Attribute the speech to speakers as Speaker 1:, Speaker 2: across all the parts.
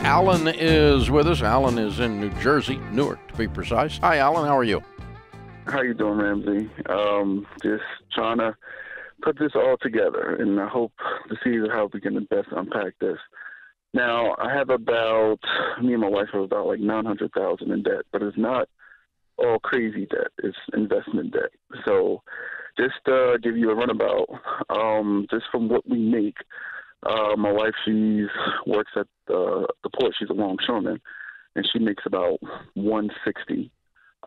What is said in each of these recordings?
Speaker 1: Alan is with us. Alan is in New Jersey, Newark to be precise. Hi, Alan. How are you?
Speaker 2: How you doing, Ramsey? Just trying to put this all together, and I hope to see how we can best unpack this. Now, I have me and my wife have about like $900,000 in debt, but it's not all crazy debt. It's investment debt. So, just give you a runabout. Just from what we make. My wife, she works at the port. She's a longshoreman, and she makes about 160.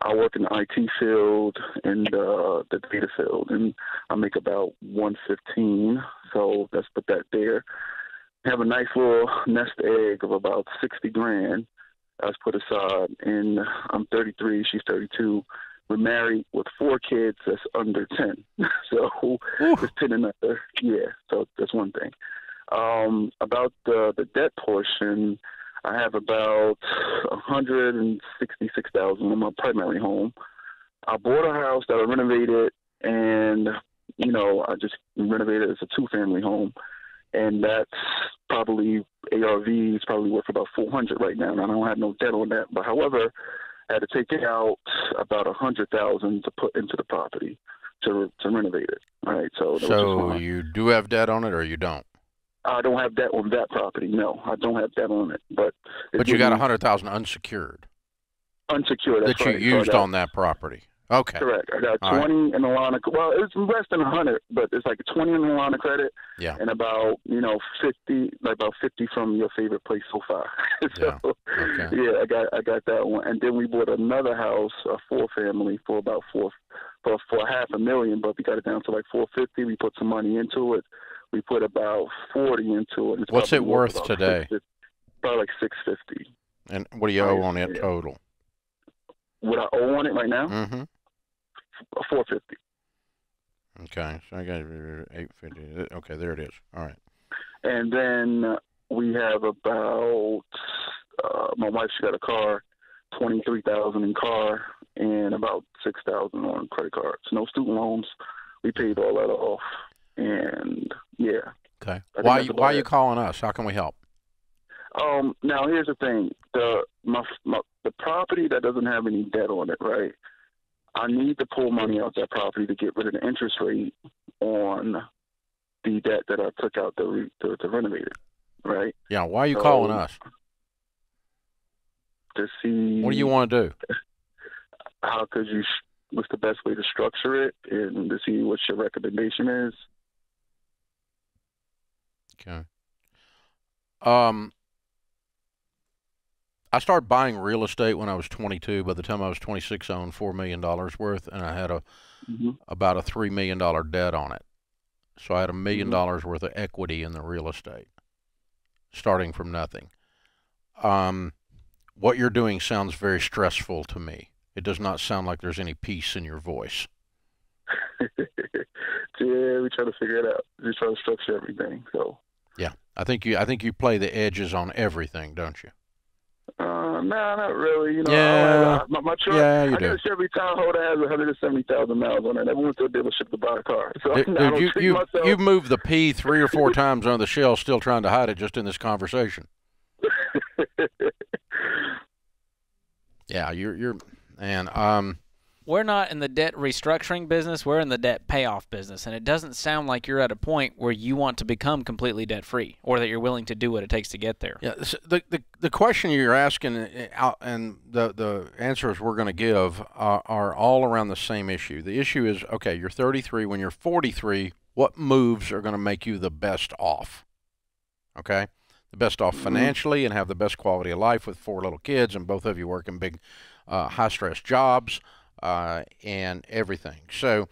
Speaker 2: I work in the IT field and the data field, and I make about 115. So let's put that there. Have a nice little nest egg of about 60 grand. That's put aside, and I'm 33. She's 32. We're married with 4 kids that's under 10. So it's 10 and under. Yeah, so that's one thing. About the debt portion, I have about $166,000 in my primary home. I bought a house that I renovated, and I just renovated it as a 2-family home, and that's probably ARV is probably worth about $400 right now, and I don't have no debt on that. But however, I had to take out about $100,000 to put into the property to renovate it. All right,
Speaker 1: so you do have debt on it, or you don't?
Speaker 2: I don't have debt on that property. No, I don't have debt on it. But
Speaker 1: you got $100,000 unsecured.
Speaker 2: Unsecured. That's
Speaker 1: that you
Speaker 2: right.
Speaker 1: used on that proproperty. Okay.
Speaker 2: Correct. I got 20 in the line of. Well, it's less than 100, but it's like 20 in the line of credit.
Speaker 1: Yeah.
Speaker 2: And about 50, like about 50 from your favorite place so far. So,
Speaker 1: yeah. Okay.
Speaker 2: Yeah, I got that one, and then we bought another house, a 4-family, for about for $500,000, but we got it down to like 450. We put some money into it. We put about 40 into it.
Speaker 1: What's it worth today?
Speaker 2: Probably like 650.
Speaker 1: And what do you owe on it total?
Speaker 2: What I owe on it right now?
Speaker 1: Mm-hmm.
Speaker 2: 450.
Speaker 1: Okay, so I got 850. Okay, there it is. All right.
Speaker 2: And then we have about my wife. She got a car, 23,000 in car, and about 6,000 on credit cards. No student loans. We paid all that off. And yeah.
Speaker 1: Okay. Why are you calling us? How can we help?
Speaker 2: Now here's the thing. The property that doesn't have any debt on it, right? I need to pull money out that property to get rid of the interest rate on the debt that I took out to renovate it, right?
Speaker 1: Yeah. Why are you calling us?
Speaker 2: To see.
Speaker 1: What do you want to do?
Speaker 2: How could you? What's the best way to structure it, and to see what your recommendation is?
Speaker 1: Okay. I started buying real estate when I was 22. By the time I was 26, I owned $4 million worth, and I had about a $3 million debt on it. So I had $1 million worth of equity in the real estate, starting from nothing. What you're doing sounds very stressful to me. It does not sound like there's any peace in your voice.
Speaker 2: Yeah, we try to figure it out. We try to structure everything. So.
Speaker 1: Yeah, I think you play the edges on everything, don't you?
Speaker 2: No, not really.
Speaker 1: Yeah.
Speaker 2: My truck.
Speaker 1: Yeah, you
Speaker 2: I got a Chevy Tahoe that has 170,000 miles on it. I went to a dealership to buy a car. So
Speaker 1: you've moved the P 3 or 4 times on the shell, still trying to hide it just in this conversation. Yeah, you're and
Speaker 3: We're not in the debt restructuring business. We're in the debt payoff business, and it doesn't sound like you're at a point where you want to become completely debt-free or that you're willing to do what it takes to get there.
Speaker 1: Yeah, the question you're asking and the answers we're going to give are all around the same issue. The issue is, okay, you're 33. When you're 43, what moves are going to make you the best off? Okay? The best off financially and have the best quality of life with 4 little kids, and both of you work in big, high-stress jobs. And everything. So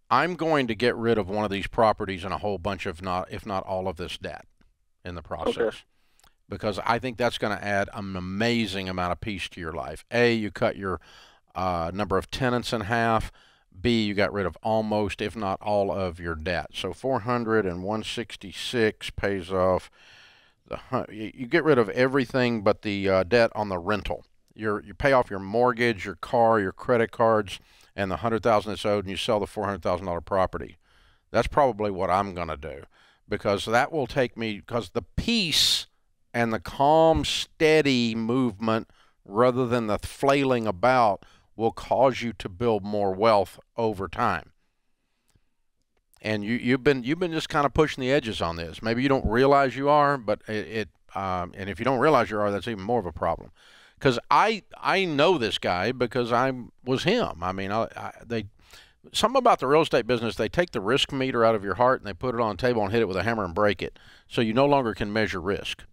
Speaker 1: I'm going to get rid of one of these properties and a whole bunch of if not all of this debt in the process. Okay. Because I think that's going to add an amazing amount of peace to your life. A, you cut your number of tenants in half. B, you got rid of almost, if not all, of your debt. So 400 and 166 pays off. You get rid of everything but the debt on the rental. You pay off your mortgage, your car, your credit cards, and the $100,000 that's owed, and you sell the $400,000 property. That's probably what I'm going to do, because that will take me, because the peace And the calm, steady movement rather than the flailing about will cause you to build more wealth over time. And you've been just kind of pushing the edges on this. Maybe you don't realize you are, but and if you don't realize you are, that's even more of a problem. Because I know this guy because I was him. I mean, something about the real estate business, they take the risk meter out of your heart and they put it on a table and hit it with a hammer and break it, so you no longer can measure risk.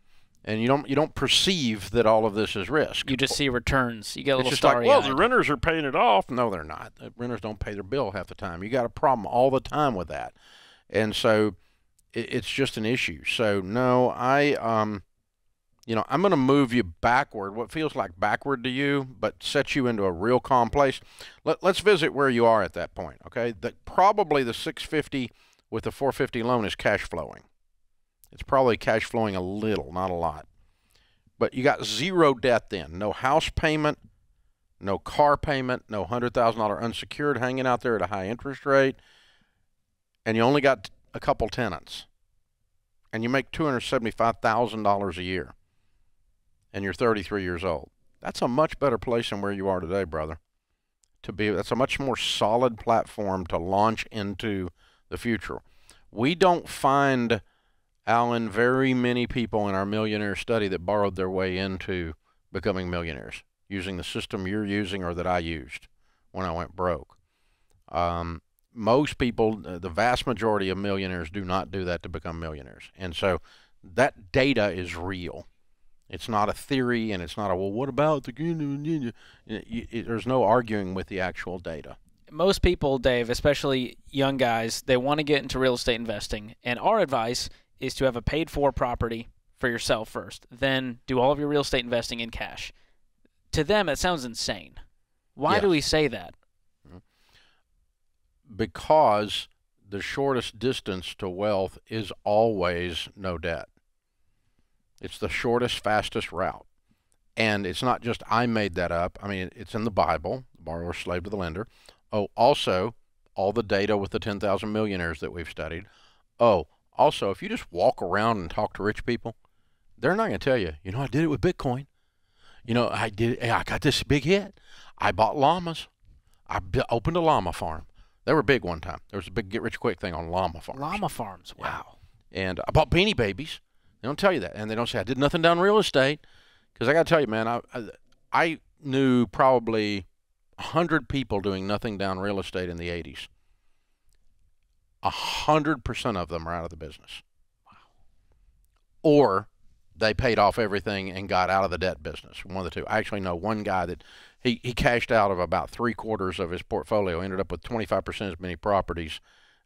Speaker 1: And you don't perceive that all of this is risk.
Speaker 3: You just see returns. You get a little
Speaker 1: it's just like,
Speaker 3: starry-eyed.
Speaker 1: well, the renters are paying it off. No, they're not. The renters don't pay their bill half the time. You got a problem all the time with that. And so it's just an issue. So, no, I'm going to move you backward, what feels like backward to you, but set you into a real calm place. Let's visit where you are at that point, okay? Probably the 650 with the 450 loan is cash flowing. It's probably cash flowing a little, not a lot. But you got zero debt then. No house payment, no car payment, no $100,000 unsecured hanging out there at a high interest rate, and you only got a couple tenants. And you make $275,000 a year. And you're 33 years old. That's a much better place than where you are today, brother. That's a much more solid platform to launch into the future. We don't find, Alan, very many people in our millionaire study that borrowed their way into becoming millionaires using the system you're using or that I used when I went broke. Most people, the vast majority of millionaires do not do that to become millionaires. And so that data is real. It's not a theory, and it's not a, well, what about the... There's no arguing with the actual data.
Speaker 3: Most people, Dave, especially young guys, they want to get into real estate investing. And our advice is to have a paid-for property for yourself first. Then do all of your real estate investing in cash. To them, that sounds insane. Why do we say that?
Speaker 1: Because the shortest distance to wealth is always no debt. It's the shortest, fastest route. And it's not just I made that up. I mean, it's in the Bible, the borrower slave to the lender. Oh, also, all the data with the 10,000 millionaires that we've studied. Oh, also, if you just walk around and talk to rich people, they're not going to tell you, I did it with Bitcoin. I got this big hit. I bought llamas. I opened a llama farm. They were big one time. There was a big get-rich-quick thing on llama farms.
Speaker 3: Llama farms, wow.
Speaker 1: And I bought Beanie Babies. They don't tell you that. And they don't say, I did nothing down real estate. Because I got to tell you, man, I knew probably 100 people doing nothing down real estate in the 80s. 100% of them are out of the business. Wow. Or they paid off everything and got out of the debt business. One of the two. I actually know one guy that he cashed out of about 3/4 of his portfolio, ended up with 25% as many properties,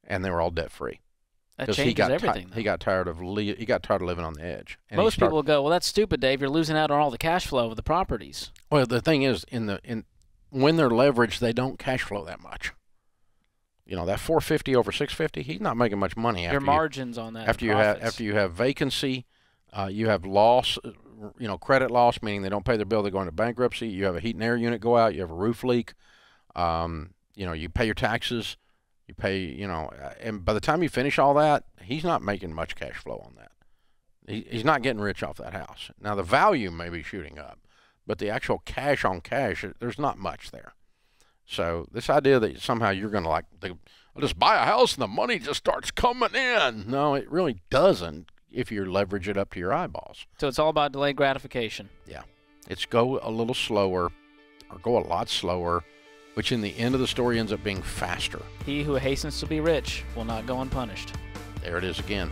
Speaker 1: and they were all debt-free.
Speaker 3: That changes everything.
Speaker 1: He got tired of living on the edge. And
Speaker 3: most people go, well, that's stupid, Dave. You're losing out on all the cash flow of the properties.
Speaker 1: Well, the thing is, when they're leveraged, they don't cash flow that much. That 450 over 650, he's not making much money.
Speaker 3: Your margins on that.
Speaker 1: After you have vacancy, you have loss. Credit loss, meaning they don't pay their bill, they go into bankruptcy. You have a heat and air unit go out. You have a roof leak. You pay your taxes. You pay, and by the time you finish all that, he's not making much cash flow on that. He's not getting rich off that house. Now, the value may be shooting up, but the actual cash on cash, there's not much there. So this idea that somehow you're going to I'll just buy a house and the money just starts coming in. No, it really doesn't if you leverage it up to your eyeballs.
Speaker 3: So it's all about delayed gratification.
Speaker 1: Yeah. It's go a little slower or go a lot slower, which in the end of the story ends up being faster.
Speaker 3: He who hastens to be rich will not go unpunished.
Speaker 1: There it is again.